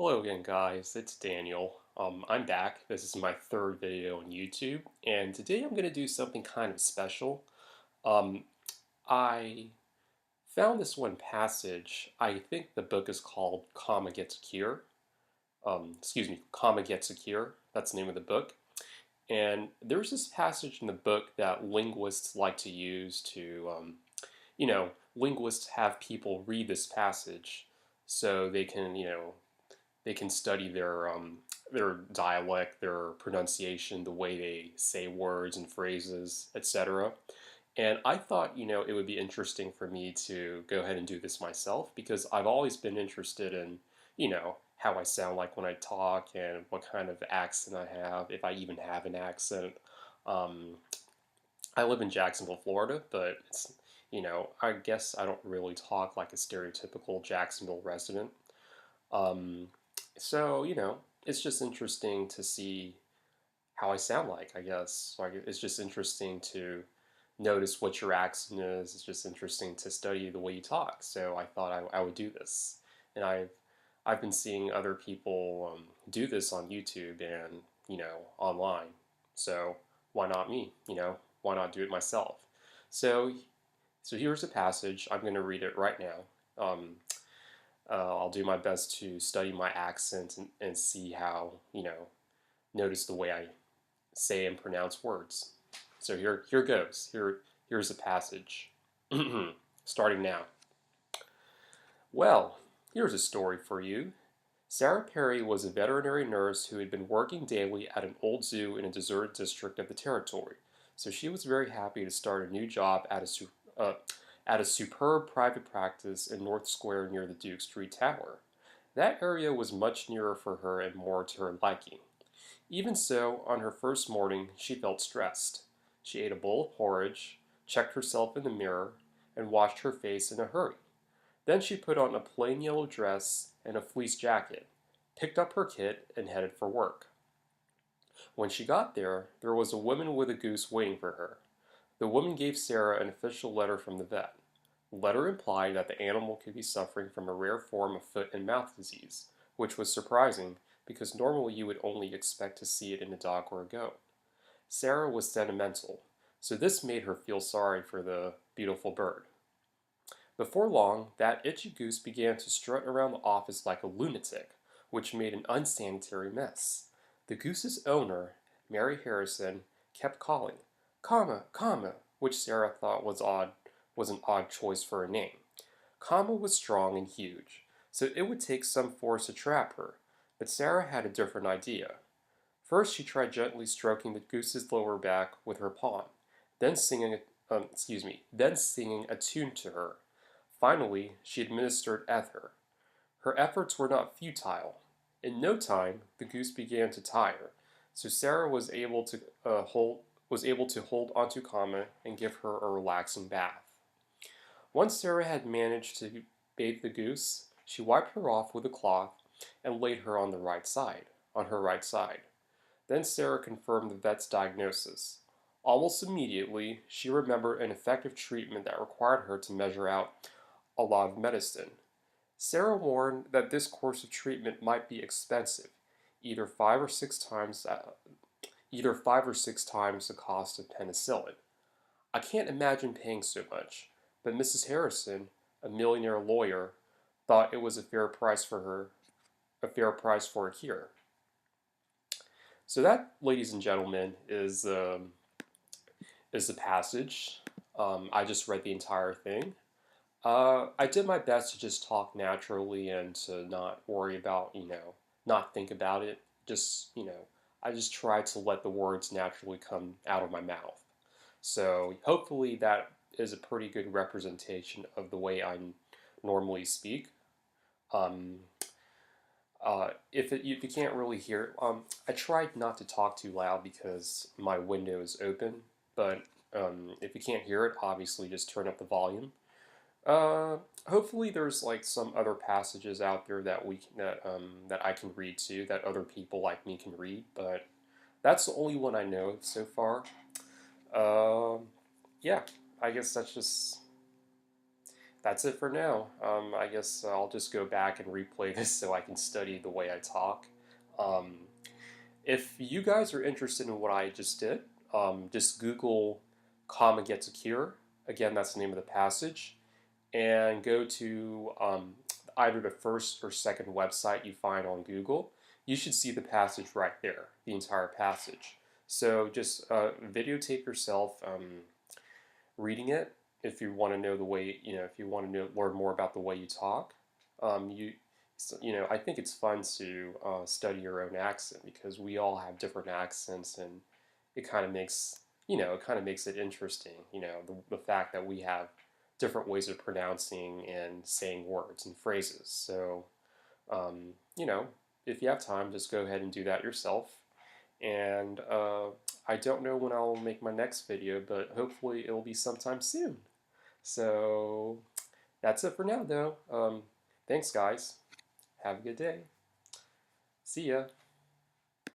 Hello again, guys. It's Daniel. I'm back. This is my third video on YouTube, and today I'm going to do something kind of special. Um, I found this one passage. I think the book is called Comma Gets a Cure. Comma Gets a Cure. That's the name of the book. And there's this passage in the book that linguists like to use to, linguists have people read this passage so they can study their dialect, their pronunciation, the way they say words and phrases, etc. And I thought, it would be interesting for me to go ahead and do this myself because I've always been interested in, how I sound like when I talk and what kind of accent I have, if I even have an accent. Um, I live in Jacksonville, Florida, but I guess I don't really talk like a stereotypical Jacksonville resident. Um, so, it's just interesting to see how I sound like, I guess. Like, it's just interesting to notice what your accent is. It's just interesting to study the way you talk. So I thought I would do this. And I've been seeing other people do this on YouTube and, online. So why not me? Why not do it myself? So, so here's a passage. I'm going to read it right now. I'll do my best to study my accent and see how, notice the way I say and pronounce words. So here goes. Here's a passage. Starting now. Well, here's a story for you. Sarah Perry was a veterinary nurse who had been working daily at an old zoo in a deserted district of the territory, so she was very happy to start a new job at a superb private practice in North Square near the Duke Street Tower. That area was much nearer for her and more to her liking. Even so, on her first morning, she felt stressed. She ate a bowl of porridge, checked herself in the mirror, and washed her face in a hurry. Then she put on a plain yellow dress and a fleece jacket, picked up her kit, and headed for work. When she got there was a woman with a goose waiting for her. The woman gave Sarah an official letter from the vet. The letter implied that the animal could be suffering from a rare form of foot and mouth disease, which was surprising because normally you would only expect to see it in a dog or a goat. Sarah was sentimental, so this made her feel sorry for the beautiful bird. Before long, that itchy goose began to strut around the office like a lunatic, which made an unsanitary mess. The goose's owner, Mary Harrison, kept calling, "Comma, comma," which Sarah thought was an odd choice for a name. Comma was strong and huge, so it would take some force to trap her, but Sarah had a different idea. First, she tried gently stroking the goose's lower back with her paw, then then singing a tune to her. Finally, she administered ether. Her efforts were not futile. In no time, the goose began to tire, so Sarah was able to hold onto Kama and give her a relaxing bath. Once Sarah had managed to bathe the goose, she wiped her off with a cloth and laid her on her right side. Then Sarah confirmed the vet's diagnosis. Almost immediately, she remembered an effective treatment that required her to measure out a lot of medicine. Sarah warned that this course of treatment might be expensive, either five or six times either 5 or 6 times the cost of penicillin. I can't imagine paying so much, but Mrs. Harrison, a millionaire lawyer, thought it was a fair price for a cure. So that, ladies and gentlemen, is the passage. I just read the entire thing. I did my best to just talk naturally and to not worry about, not think about it. I just tried to let the words naturally come out of my mouth. So hopefully that is a pretty good representation of the way I normally speak. Um, if you can't really hear it, I tried not to talk too loud because my window is open. But if you can't hear it, obviously just turn up the volume. Uh, Hopefully there's like some other passages out there that I can read too, that other people like me can read, but that's the only one I know so far. Um, yeah, I guess that's it for now. I guess I'll just go back and replay this so I can study the way I talk. Um, if you guys are interested in what I just did, just Google "comma gets a cure." Again, that's the name of the passage, and go to either the first or second website you find on Google. You should see the passage right there, the entire passage. So just videotape yourself reading it if you want to know the way, if you want to learn more about the way you talk. You I think it's fun to study your own accent because we all have different accents, and it kind of makes it interesting. The fact that we have different ways of pronouncing and saying words and phrases. So um, you know, if you have time, just go ahead and do that yourself. And I don't know when I'll make my next video, but hopefully it'll be sometime soon. So that's it for now, though. Thanks, guys. Have a good day. See ya.